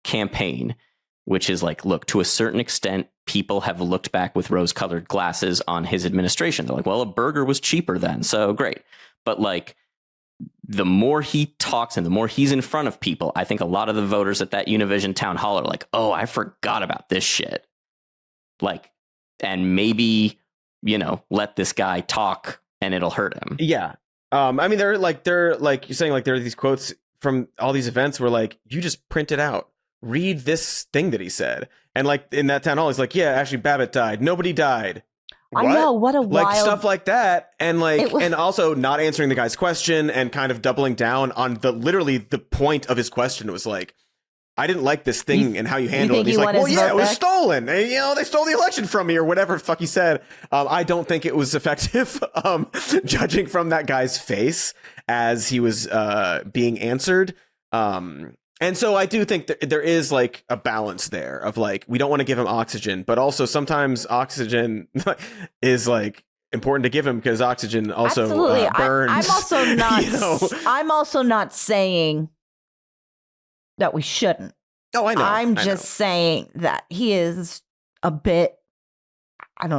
campaign, which is like, look, to a certain extent, people have looked back with rose-colored glasses on his administration. They're like, well, a burger was cheaper then, so great. But like, the more he talks and the more he's in front of people, I think a lot of the voters at that Univision town hall are like, oh, I forgot about this shit. Like, and maybe, let this guy talk and it'll hurt him. Yeah. I mean, they're like you're saying, like there are these quotes from all these events where like you just print it out, read this thing that he said, and like in that town hall, he's like, yeah, actually, Babbitt died. Nobody died. What? I know, what a like wild stuff like that, and like and also not answering the guy's question and kind of doubling down on literally the point of his question. It was like, I didn't like this thing and how you handled it. He's like, well, yeah, it was stolen. And, they stole the election from me or whatever the fuck he said. I don't think it was effective, judging from that guy's face as he was being answered. And so I do think that there is like a balance there of like, we don't want to give him oxygen, but also sometimes oxygen is like important to give him because oxygen also burns. I'm also not. I'm also not saying that we shouldn't. Oh, I know. I'm just saying that he is a bit. It's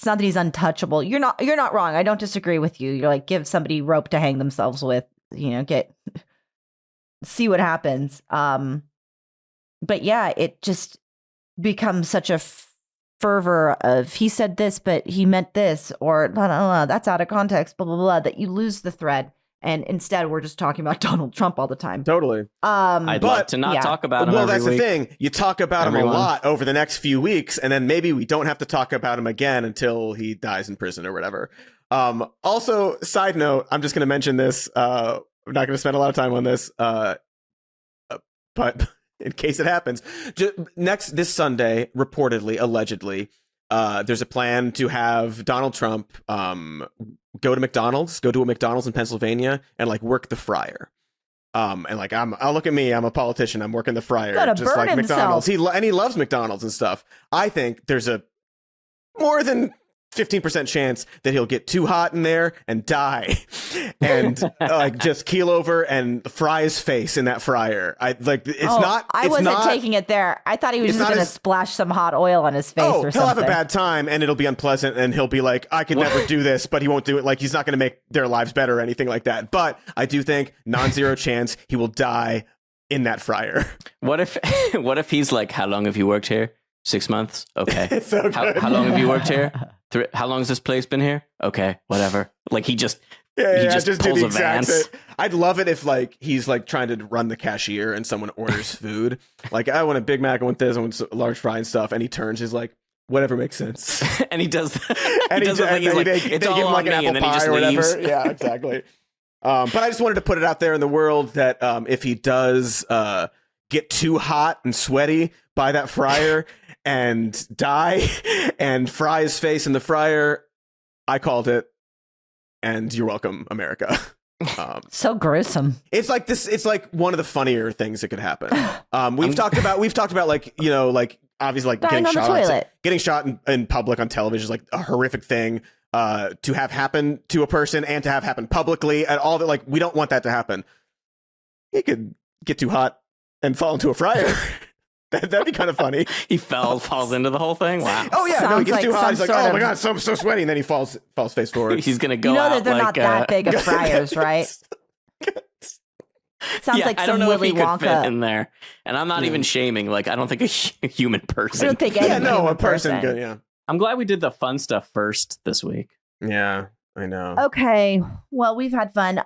not that he's untouchable. You're not wrong. I don't disagree with you. You're like, give somebody rope to hang themselves with. See what happens. But yeah, it just becomes such a fervor of he said this, but he meant this, or blah, blah, blah, that's out of context, blah, blah, blah, that you lose the thread. And instead, we're just talking about Donald Trump all the time. Totally. I'd love to not talk about him. Well, every that's week. the thing. You talk about him a lot over the next few weeks, and then maybe we don't have to talk about him again until he dies in prison or whatever. Also, side note, I'm just going to mention this. I'm not going to spend a lot of time on this, but in case it happens, this Sunday, reportedly, allegedly, there's a plan to have Donald Trump go to a McDonald's in Pennsylvania and like work the fryer. And like look at me, I'm a politician. I'm working the fryer, Gotta just burn like himself. McDonald's. He loves McDonald's and stuff. I think there's a more than 15% chance that he'll get too hot in there and die, and like just keel over and fry his face in that fryer. I wasn't taking it there. I thought he was just going to splash some hot oil on his face or something. He'll have a bad time and it'll be unpleasant, and he'll be like, I could never do this, but he won't do it. Like, he's not going to make their lives better or anything like that. But I do think non-zero chance he will die in that fryer. What if he's like, how long have you worked here? 6 months? Okay. It's so good. How long have you worked here? How long has this place been here? Okay, whatever. Like, he just do pulls the a exact Vance. I'd love it if like he's like trying to run the cashier and someone orders food. Like, I want a Big Mac, I want this, I want a large fry and stuff, and he turns, he's like, whatever makes sense. And he does And he does the thing, he's like, they it's give all him on like me, an apple and then he pie just or whatever. leaves. Yeah, exactly. But I just wanted to put it out there in the world that if he does get too hot and sweaty by that fryer and die and fry his face in the fryer, I called it, and you're welcome, America. So gruesome. It's like this. It's like one of the funnier things that could happen. We've talked about like, you know, like obviously like Dying on the toilet. getting shot in public on television is like a horrific thing to have happen to a person and to have happen publicly and all that. Like, we don't want that to happen. He could get too hot and fall into a fryer. That'd be kind of funny. He falls into the whole thing. Wow. Oh yeah, no, he gets Sounds too like hot. He's some like, sort oh my of- god, so sweaty, and then he falls face forward. He's gonna go You know out that they're like not that big of fryers, right? Sounds like I some don't know Willy if he could fit Wonka. in there. And I'm not even shaming. Like, I don't think a human person. I don't think any Yeah, no, human a person could. Yeah, I'm glad we did the fun stuff first this week. yeah, I know. Okay. Well, we've had fun.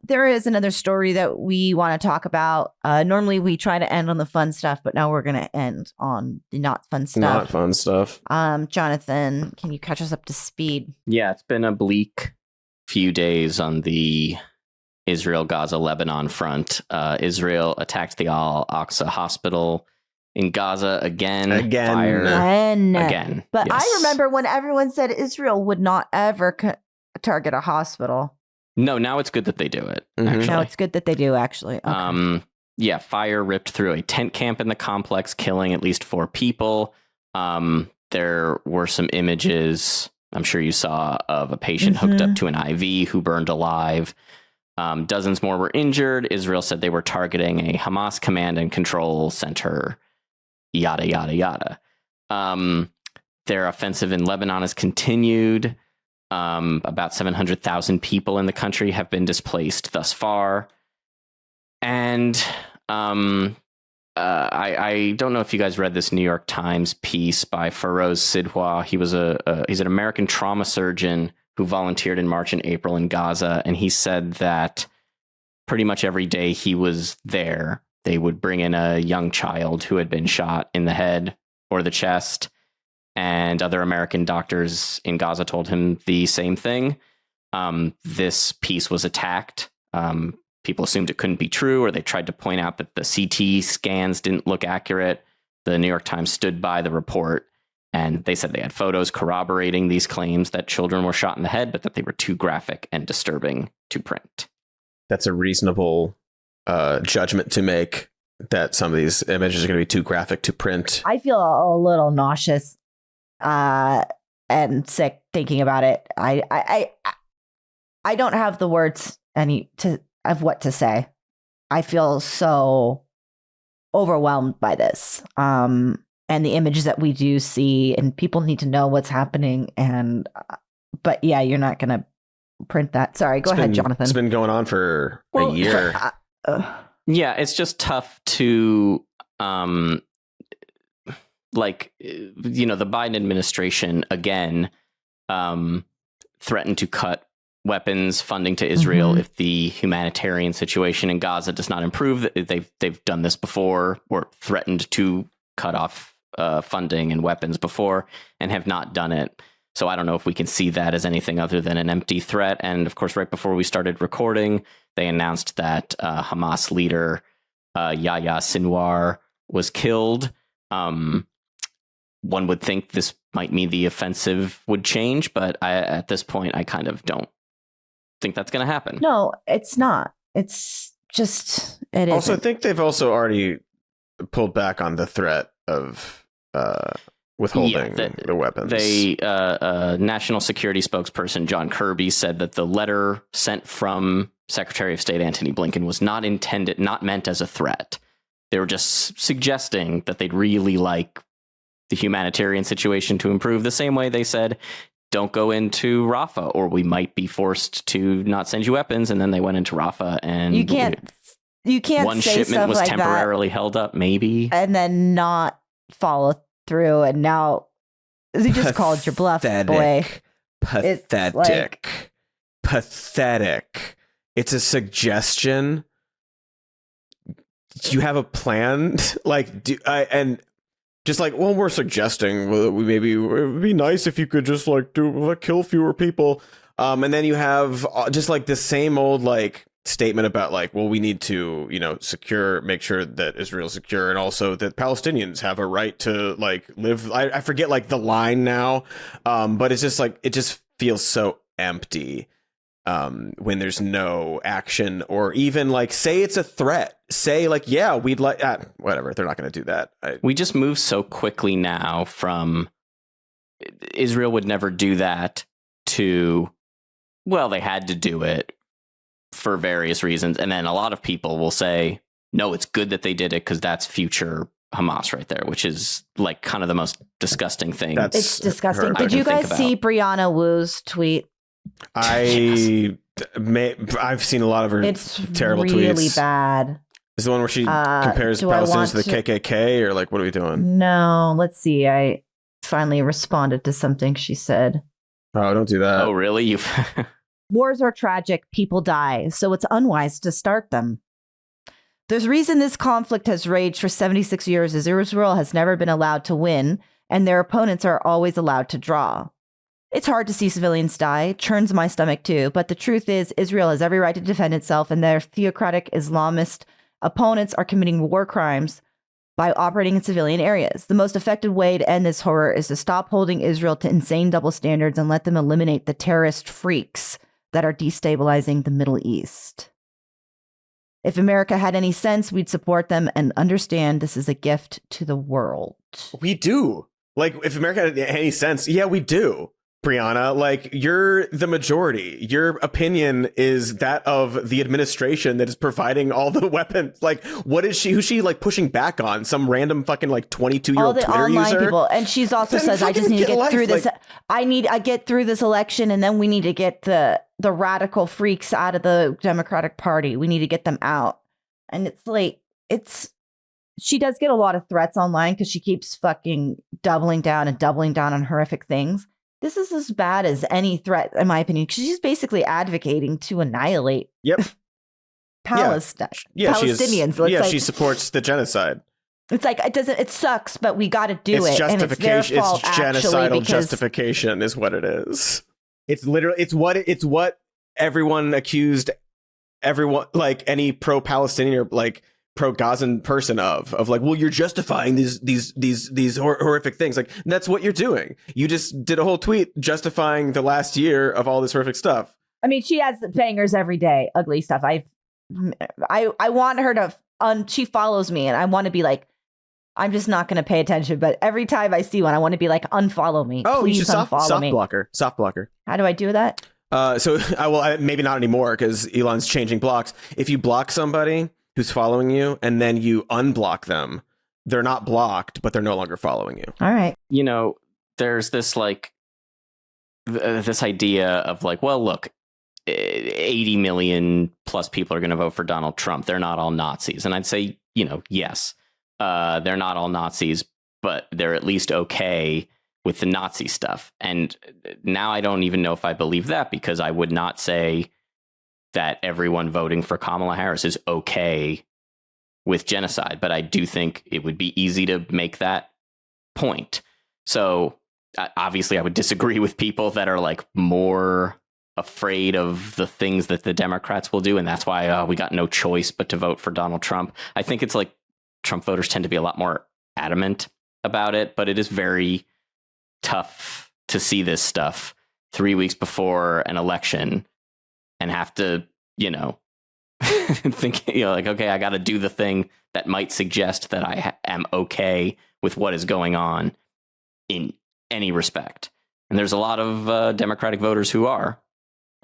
There is another story that we want to talk about. Normally we try to end on the fun stuff, but now we're going to end on the not fun stuff. Not fun stuff. Jonathan, can you catch us up to speed? Yeah, it's been a bleak few days on the Israel-Gaza-Lebanon front. Israel attacked the Al-Aqsa hospital in Gaza again. Fire again. But Yes. I remember when everyone said Israel would not ever target a hospital. No, now it's good that they do it. Mhm. Actually. Now it's good that they do, actually. Okay. Yeah, fire ripped through a tent camp in the complex, killing at least 4 people. There were some images, I'm sure you saw, of a patient hooked up to an IV who burned alive. Dozens more were injured. Israel said they were targeting a Hamas command and control center, yada, yada, yada. Their offensive in Lebanon has continued. About 700,000 people in the country have been displaced thus far. And I don't know if you guys read this New York Times piece by Feroz Sidhwa. He's an American trauma surgeon who volunteered in March and April in Gaza. And he said that pretty much every day he was there, they would bring in a young child who had been shot in the head or the chest. And other American doctors in Gaza told him the same thing. This piece was attacked. People assumed it couldn't be true, or they tried to point out that the CT scans didn't look accurate. The New York Times stood by the report, and they said they had photos corroborating these claims that children were shot in the head, but that they were too graphic and disturbing to print. That's a reasonable judgment to make, that some of these images are going to be too graphic to print. I feel a little nauseous and sick thinking about it. I don't have the words of what to say. I feel so overwhelmed by this. And the images that we do see, and people need to know what's happening. And but yeah, you're not going to print that. Sorry, go ahead, Jonathan. It's been going on for a year. Yeah, it's just tough to the Biden administration again threatened to cut weapons funding to Israel if the humanitarian situation in Gaza does not improve. They've done this before, or threatened to cut off funding and weapons before, and have not done it. So I don't know if we can see that as anything other than an empty threat. And of course, right before we started recording, they announced that Hamas leader Yahya Sinwar was killed. One would think this might mean the offensive would change, but at this point, I kind of don't think that's going to happen. No, it's not. It's just it Also, I isn't. think they've also already pulled back on the threat of withholding the weapons. National Security spokesperson John Kirby said that the letter sent from Secretary of State Antony Blinken was not meant as a threat. They were just suggesting that they'd really like the humanitarian situation to improve, the same way they said, don't go into Rafah or we might be forced to not send you weapons. And then they went into Rafah and You can't one say shipment stuff was like temporarily held up, maybe. and then not follow through. And now he just called your bluff, boy. Pathetic. Pathetic. It's a suggestion. Do you have a plan? Just like, well, we're suggesting maybe it would be nice if you could just kill fewer people. And then you have just like the same old statement about well, we need to, make sure that Israel's secure and also that Palestinians have a right to live. I forget the line now. But it's just it just feels so empty. When there's no action or even say it's a threat, say yeah, we'd whatever. They're not going to do that. We just move so quickly now from Israel would never do that to, well, they had to do it for various reasons. And then a lot of people will say, no, it's good that they did it because that's future Hamas right there, which is kind of the most disgusing thing. It's disgusting. Did you guys see Brianna Wu's tweet? I've seen a lot of her terrible tweets. It's really bad. Is the one where she compares Palestinians to the KKK or what are we doing? No, let's see. I finally responded to something she said. Oh, don't do that. Oh, really? Wars are tragic. People die. So it's unwise to start them. There's reason this conflict has raged for 76 years is Israel has never been allowed to win and their opponents are always allowed to draw. It's hard to see civilians die, churns my stomach too, but the truth is Israel has every right to defend itself and their theocratic Islamist opponents are committing war crimes by operating in civilian areas. The most effective way to end this horror is to stop holding Israel to insane double standards and let them eliminate the terrorist freaks that are destabilizing the Middle East. If America had any sense, we'd support them and understand this is a gift to the world. We do. If America had any sense, yeah, we do. Brianna, you're the majority. Your opinion is that of the administration that is providing all the weapons. Who's she pushing back on? Some random fucking 22-year-old Twitter online user? People. And she's also says, I just need to get through this. I get through this election and then we need to get the radical freaks out of the Democratic Party. We need to get them out. And she does get a lot of threats online because she keeps fucking doubling down on horrific things. This is as bad as any threat, in my opinion, because she's basically advocating to annihilate Palestinians. She supports the genocide. It's it sucks, but we got to do it. Justification. And it's their fault, it's genocidal justification is what it is. It's literally, it's what everyone accused any pro-Palestinian or pro-Gazan person of well, you're justifying these horrific things. That's what you're doing. You just did a whole tweet justifying the last year of all this horrific stuff. I mean, she has bangers every day, ugly stuff. I want her to she follows me and I want to be I'm just not going to pay attention. But every time I see one, I want to be unfollow me. Oh, please you should unfollow me. Soft blocker. How do I do that? So I will maybe not anymore because Elon's changing blocks. If you block somebody who's following you and then you unblock them, they're not blocked, but they're no longer following you. All right. There's this this idea of well, look, 80 million plus people are going to vote for Donald Trump. They're not all Nazis. And I'd say, yes, they're not all Nazis, but they're at least okay with the Nazi stuff. And now I don't even know if I believe that because I would not say that everyone voting for Kamala Harris is okay with genocide, but I do think it would be easy to make that point. So obviously I would disagree with people that are more afraid of the things that the Democrats will do. And that's why we got no choice but to vote for Donald Trump. I think it's Trump voters tend to be a lot more adamant about it, but it is very tough to see this stuff 3 weeks before an election and have to, thinking, like, okay, I got to do the thing that might suggest that I am okay with what is going on in any respect. And there's a lot of Democratic voters who are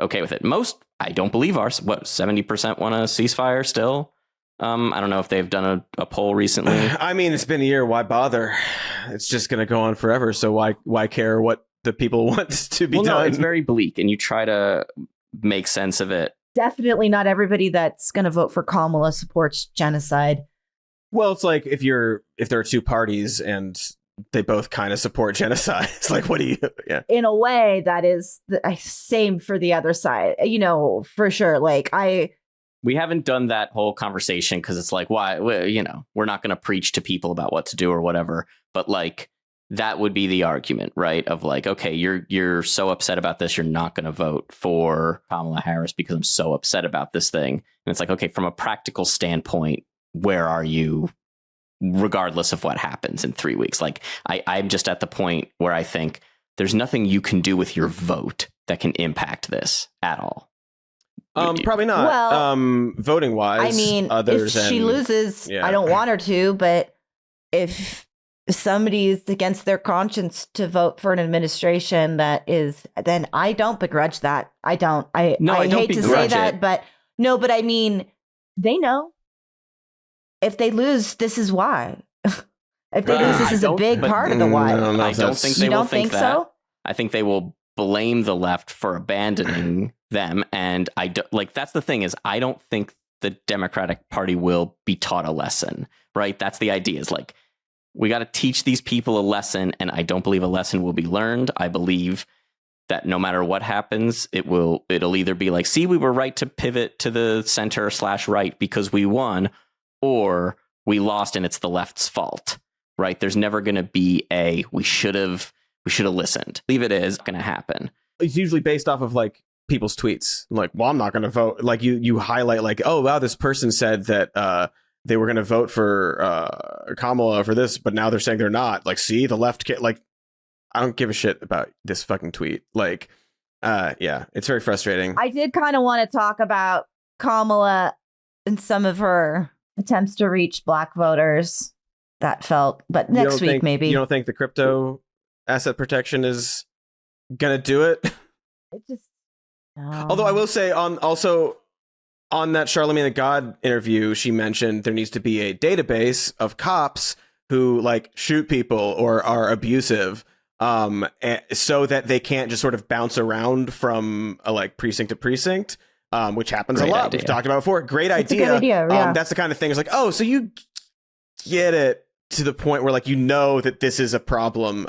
okay with it. Most, I don't believe, are 70% want a ceasefire still. I don't know if they've done a poll recently. I mean, it's been a year. Why bother? It's just going to go on forever. So why care what the people want to be done? No, it's very bleak, and you try to make sense of it. Definitely not everybody that's going to vote for Kamala supports genocide. Well, it's like if there are two parties and they both kind of support genocide. It's like, what do you? Yeah. In a way, that is the same for the other side. For sure. Like we haven't done that whole conversation because it's like, why? We're not going to preach to people about what to do or whatever. But like, that would be the argument, right? Of like, okay, you're so upset about this, you're not going to vote for Kamala Harris because I'm so upset about this thing. And it's like, okay, from a practical standpoint, where are you, regardless of what happens in 3 weeks? Like, I'm just at the point where I think there's nothing you can do with your vote that can impact this at all. Probably not. Well, voting wise. I mean, if she loses, I don't want her to, but if somebody's against their conscience to vote for an administration that is, then I don't begrudge that. I don't. I hate to say that, but I mean, they know. If they lose, this is why. If they lose, this is a big part of the why. I don't think they will think that. So? I think they will blame the left for abandoning them. And that's the thing is, I don't think the Democratic Party will be taught a lesson, right? That's the idea, is like, we got to teach these people a lesson. And I don't believe a lesson will be learned. I believe that no matter what happens, it'll either be like, see, we were right to pivot to the center / right because we won, or we lost and it's the left's fault, right? There's never going to be we should have listened. I believe it is going to happen. It's usually based off of like people's tweets. Like, well, I'm not going to vote. Like you highlight like, oh, wow, this person said that they were going to vote for Kamala for this, but now they're saying they're not. Like, see, the left can't, like, I don't give a shit about this fucking tweet. Like, yeah, it's very frustrating. I did kind of want to talk about Kamala and some of her attempts to reach black voters. That felt, but next week, maybe. You don't think the crypto asset protection is going to do it? It just, Although I will say on that Charlemagne the God interview, she mentioned there needs to be a database of cops who like shoot people or are abusive, so that they can't just sort of bounce around from like precinct to precinct, which happens a lot. Idea. We've talked about it before. Great idea. A good idea. Yeah. That's the kind of thing. It's like, oh, so you get it to the point where like that this is a problem.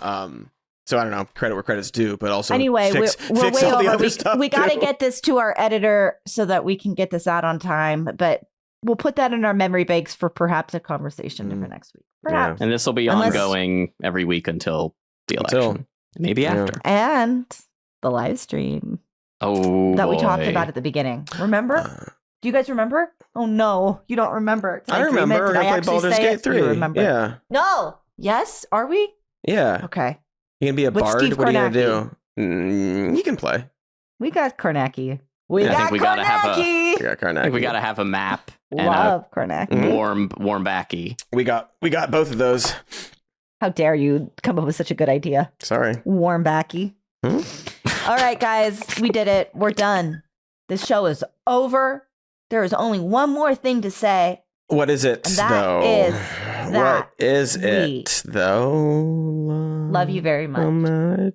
So I don't know, credit where credit's due, but also anyway, fix we're way all the over. other stuff. We got to get this to our editor so that we can get this out on time. But we'll put that in our memory banks for perhaps a conversation for next week. Perhaps. Yeah. And this will be ongoing every week until the election, maybe after, and the live stream. That we talked about at the beginning. Remember? Do you guys remember? Oh no, you don't remember. I remember. We're gonna play Baldur's Gate 3. Remember? Yeah. No. Yes. Are we? Yeah. Okay. You gonna be a bard? Steve what Kornacki. Are you gonna do? You can play. We got Kornacki. I think we gotta have Kornacki. I think we gotta have a map. Love Kornacki. Warm backy. We got both of those. How dare you come up with such a good idea? Sorry. Warm backy. All right, guys, we did it. We're done. This show is over. There is only one more thing to say. What is it, though? What is it, though? Love you very much.